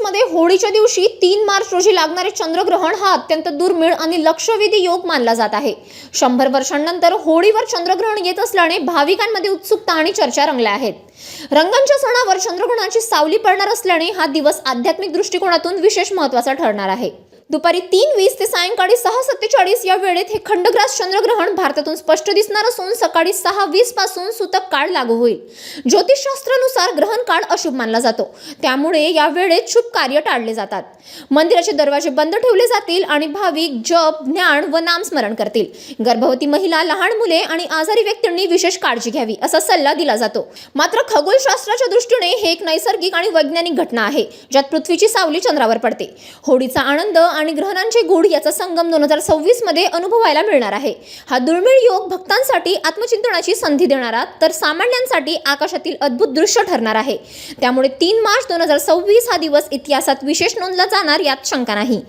मध्ये होळीच्या दिवशी 3 मार्च रोजी लागणारे चंद्रग्रहण हा अत्यंत दुर्मिळ आणि लक्षवेधी योग मानला जात आहे। 100 वर्षांनंतर होळीवर चंद्रग्रहण येत असल्याने भाविकांमध्ये उत्सुकता आणि चर्चा रंगल्या आहेत। रंगांच्या सणावर चंद्रग्रहणाची सावली पडणार असल्याने हा दिवस आध्यात्मिक दृष्टिकोनातून विशेष महत्त्वाचा ठरणार आहे। दुपारी 3:20 ते सायंकाळी 6:47 या वेळेत हे खंडग्रास चंद्रग्रहण भारतातून स्पष्ट दिसणार असून सकाळी 6:20 पासून सूतक काळ लागू होईल। ज्योतिषशास्त्रानुसार ग्रहण काळ अशुभ मानला जातो, त्यामुळे या वेळेत शुभ कार्य टाळले जातात। मंदिराचे दरवाजे बंद ठेवले जातील आणि भाविक जप, ज्ञान व नामस्मरण करतील। गर्भवती महिला, लहान मुले आणि आजारी व्यक्तींनी विशेष काळजी घ्यावी असा सल्ला दिला जातो। मात्र खगोलशास्त्राच्या दृष्टीने हे एक नैसर्गिक आणि वैज्ञानिक घटना आहे, ज्यात पृथ्वीची सावली चंद्रावर पडते। होळीचा आनंद आणि ग्रहणांचे गूढ याचा संगम 2026 मध्ये अनुभवायला मिळणार आहे। हा दुर्मिळ योग भक्तांसाठी आत्मचिंतनाची संधी देणारा तर सामान्यांसाठी आकाशातील अद्भुत दृश्य ठरणार आहे। त्यामुळे 3 मार्च 2026 हा दिवस इतिहासात विशेष नोंदला जाणार यात शंका नाही।